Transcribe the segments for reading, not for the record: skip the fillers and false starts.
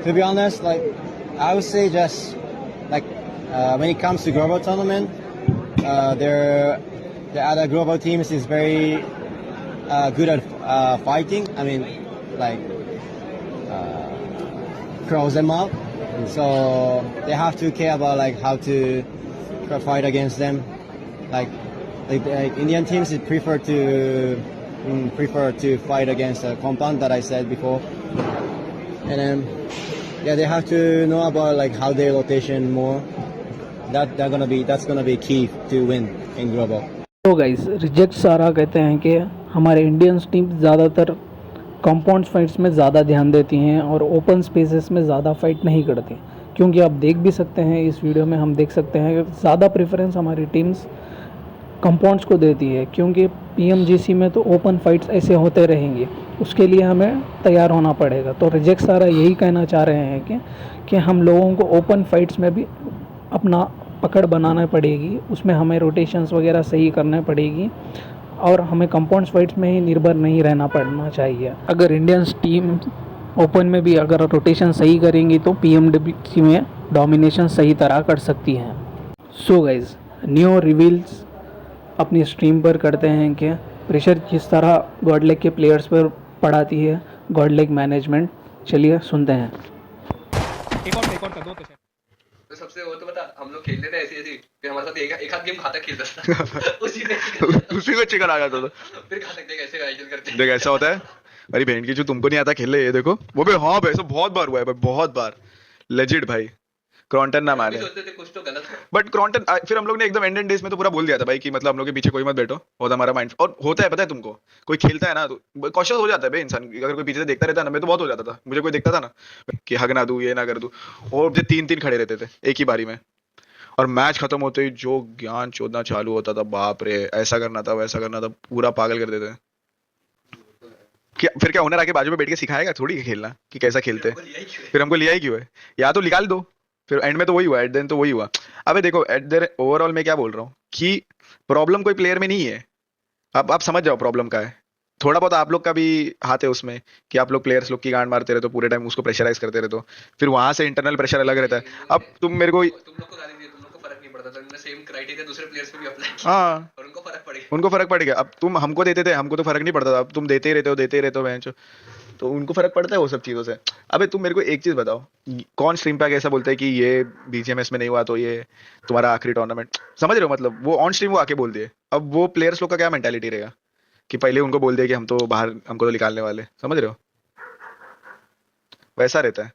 To be honest, like I would say, just like when it comes to global tournament, the other global teams is very good at fighting. I mean, like close them up. So they have to care about like how to fight against them. Like Indian teams prefer to fight against a compound that I said before, and then they have to know about like how their rotation more. That's gonna be key to win in global. तो guys reject सारा कहते हैं कि हमारे Indian team ज़्यादातर compound fights में ज़्यादा ध्यान देती हैं और ओपन स्पेसेस में ज़्यादा फाइट नहीं करती, क्योंकि आप देख भी सकते हैं इस वीडियो में हम देख सकते हैं कि ज़्यादा प्रेफरेंस हमारी टीम्स कंपाउंड्स को देती है, क्योंकि पीएमजीसी में तो ओपन फाइट्स ऐसे होते रहेंगे, उसके लिए हमें तैयार होना पड़ेगा। तो रिजेक्ट सारा यही कहना चाह रहे हैं कि हम लोगों को ओपन फाइट्स में भी अपना पकड़ बनाना पड़ेगी, उसमें हमें रोटेशंस वगैरह सही करना पड़ेगी और हमें कंपाउंड फाइट्स में ही निर्भर नहीं रहना पड़ना चाहिए। अगर इंडियन टीम ओपन में भी अगर रोटेशन सही करेंगी तो पीएमडब्ल्यूसी में डोमिनेशन सही तरह कर सकती हैं। सो गाइज न्यू रिवील्स अपनी स्ट्रीम पर करते हैं कि प्रेशर किस तरह गॉडलेग के प्लेयर्स पर पड़ाती है गॉडलेग मैनेजमेंट। चलिए सुनते हैं। एक और कर दो तो सबसे वो तो बता, हम लोग खेलते थे ऐसी फिर हमारे साथ एक आध गेम खाता खेलता था उसी में चिकन आ जाता था। फिर खाता कैसे आयोजन करते देख ऐसा होता है, अरे बहन की जो तुमको नहीं आता खेल ले, ये देखो वो भी। हाँ भाई, ऐसा बहुत बार हुआ है भाई, बहुत बार लेजिट भाई। क्रॉन्टन ना माने, सोचते थे कुछ तो गलत है, बट क्रॉन्टन फिर हम लोग ने एकदम एंड डेज में तो पूरा बोल दिया था भाई कि मतलब हम लोग के पीछे कोई मत बैठो, होता हमारा माइंड। और होता है पता है तुमको, कोई खेलता है ना तो कॉशियस हो जाता है भाई इंसान। अगर कोई पीछे से देखता रहता है ना, मैं तो बहुत हो जाता था, मुझे कोई देखता था ना कि हग ना दूं, ये ना कर दूं, और जो 3-3 खड़े रहते थे एक ही बारी में। और मैच खत्म होते ही जो ज्ञान चोदना चालू होता था, बाप रे, ऐसा करना था वैसा करना था, पूरा पागल कर देते थे। फिर क्या ओनर आके बाजू में बैठ के सिखाएगा थोड़ी खेलना कि कैसा खेलते हैं? फिर हमको लिया ही क्यों है? या तो निकाल दो। फिर एंड में तो वही हुआ, एट देन तो वही हुआ। अबे देखो, एट देन ओवरऑल मैं क्या बोल रहा हूँ कि प्रॉब्लम कोई प्लेयर में नहीं है। आप समझ जाओ प्रॉब्लम का है। थोड़ा बहुत आप लोग का भी हाथ है उसमें कि आप लोग प्लेयर्स लोग की गांड मारते रहते हो पूरे टाइम, उसको प्रेशराइज करते रहते हो, फिर वहां से इंटरनल प्रेशर अलग रहता है। अब तुम मेरे को तुम लोग को गाली दी, तुम लोग को फर्क नहीं पड़ता था, उन्होंने सेम क्राइटेरिया दूसरे प्लेयर्स पे भी अप्लाई किया हाँ, और उनको फर्क पड़ेगा। अब तुम हमको देते थे, हमको तो फर्क नहीं पड़ता था। अब तुम देते ही रहते हो बेंच, तो उनको फर्क पड़ता है वो सब चीजों से। अबे तुम मेरे को एक चीज बताओ, कौन स्ट्रीम पे ऐसा बोलता है कि ये बीजीएमएस में नहीं हुआ तो ये तुम्हारा आखिरी टूर्नामेंट? समझ रहे हो? मतलब वो ऑन स्ट्रीम वो आके बोल दिए। अब वो प्लेयर्स लोग का क्या मेंटालिटी रहेगा कि पहले उनको बोल दिया कि हम तो बाहर, हमको तो निकालने वाले। समझ रहे हो? वैसा रहता है।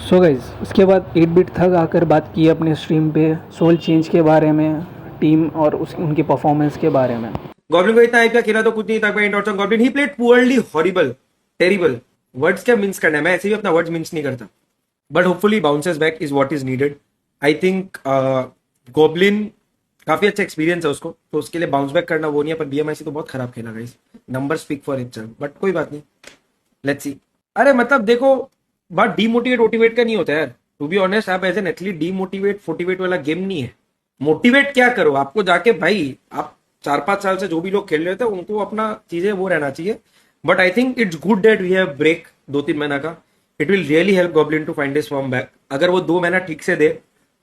सो गाइज उसके बाद 8 बिट थग आकर बात की अपने स्ट्रीम पे सोल चेंज के बारे में, टीम और उनकी परफॉर्मेंस के बारे में। गॉब्लिन को इतना आईपीएल खेला तो कुछ नहीं था। Goblin he played poorly, horrible, terrible. Words क्या मिन्स करना है, मैं ऐसे भी अपना वर्ड्स मिन्स नहीं करता, but hopefully bounces back is what is needed. I think goblin काफी अच्छा एक्सपीरियंस है उसको, तो उसके लिए बाउंस बैक करना वो नहीं है। पर बीएमआईसी तो बहुत खराब खेला guys, number speak for itself, but कोई बात नहीं, लेट्स सी। अरे मतलब देखो, बात डीमोटिवेट मोटिवेट का नहीं होता यार। टू बी ऑनेस्ट, आप एज एन एथलीट डीमोटिवेट फोटिवेट वाला गेम नहीं है। मोटिवेट क्या करो, आपको जाके भाई, आप 4-5 साल से जो भी लोग खेल रहे थे उनको अपना चीजें वो रहना चाहिए। But I think it's good that we have break 2-3 महीना का। It will really help Goblin to find his form back. अगर वो 2 महीना ठीक से दे,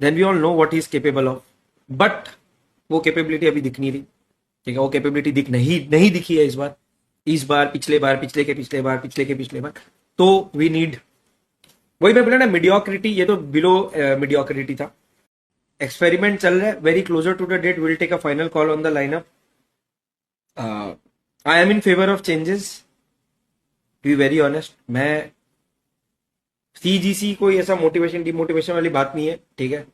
then we all know what he is capable of. But वो कैपेबिलिटी अभी दिख नहीं रही, ठीक है? वो कैपेबिलिटी नहीं दिखी है इस बार, पिछले बार। तो वी नीड, वही मैं बोला ना, मीडियोक्रिटी, ये तो बिलो मीडियोक्रिटी था। एक्सपेरिमेंट चल रहा है, very closer to the date will take a final call on the lineup. I am in favour of changes, to be very honest. मैं सीजीसी कोई ऐसा मोटिवेशन डिमोटिवेशन वाली बात नहीं है, ठीक है?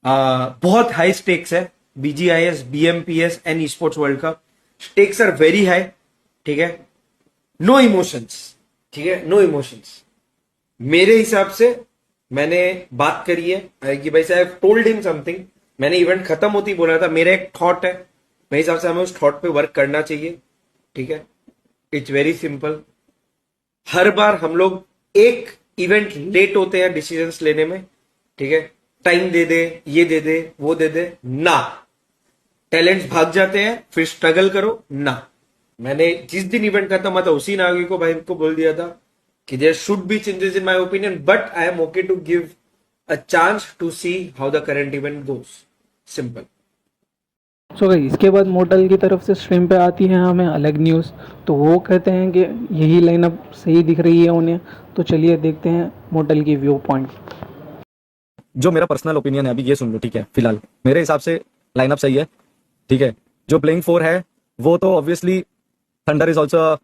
बहुत हाई स्टेक्स है, BGIS, BMPS and esports world cup. Stakes are very high, ठीक है? नो इमोशंस, ठीक है? No emotions. मेरे हिसाब से मैंने बात करी है कि भाई साहब टोल्ड हिम समथिंग। मैंने इवेंट खत्म होती बोला था, मेरा एक थॉट है, मेरे हिसाब से हमें उस थॉट पे वर्क करना चाहिए, ठीक है? It's very simple. हर बार हम लोग एक इवेंट लेट होते हैं डिसीजंस लेने में, ठीक है? टाइम दे दे, ये दे दे, वो दे दे ना, टैलेंट्स भाग जाते हैं, फिर स्ट्रगल करो ना। मैंने जिस दिन इवेंट खत्म हुआ था उसी नागी को भाई को बोल दिया था कि there should be changes in my opinion, but I am okay to give a chance to see how the current event goes. Simple. सो भाई इसके बाद मोटल की तरफ से स्ट्रीम पे आती है हमें अलग न्यूज़। तो वो कहते हैं कि यही लाइनअप सही दिख रही है उन्हें। तो चलिए देखते हैं मोटल की व्यू पॉइंट। जो मेरा पर्सनल ओपिनियन है अभी ये सुन लो, ठीक है। फिलहाल मेरे हिसाब से लाइनअप सही है, ठीक है। जो प्लेइंग 4 है वो तो obviously Thunder is also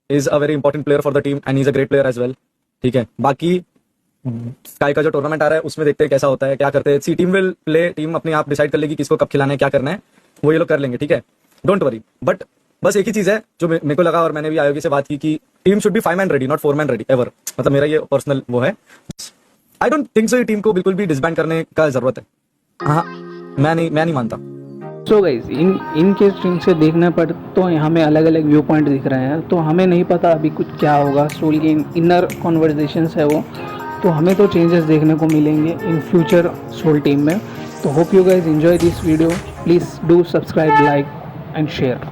is a very important player for the team and is a great player as well, ठीक है। बाकी स्काई का जो टूर्नामेंट आ रहा है उसमें देखते हैं कैसा होता है, क्या करते हैं। सी टीम विल प्ले, टीम अपने आप डिसाइड कर लेगी किसको कब खिलाना है, क्या करना है, वो ये लोग कर लेंगे, ठीक है। Don't worry. बट बस एक ही चीज है जो मेरे को लगा और मैंने भी आयोगी से बात की कि team should be 5 man ready, not 4 man ready ever. मतलब मेरा ये पर्सनल वो है। आई डोंट थिंक सो ये टीम को बिल्कुल भी डिसबैंड करने का जरूरत है। हाँ, मैं नहीं मानता। सो गाइज इनके स्ट्रीम से देखने पर तो हमें अलग अलग व्यू पॉइंट दिख रहे हैं। तो हमें नहीं पता अभी कुछ क्या होगा। सोल की इनर कॉन्वर्जेशंस है वो, तो हमें तो चेंजेस देखने को मिलेंगे इन फ्यूचर सोल टीम में। तो hope you guys enjoy this video. Please do subscribe, like and share.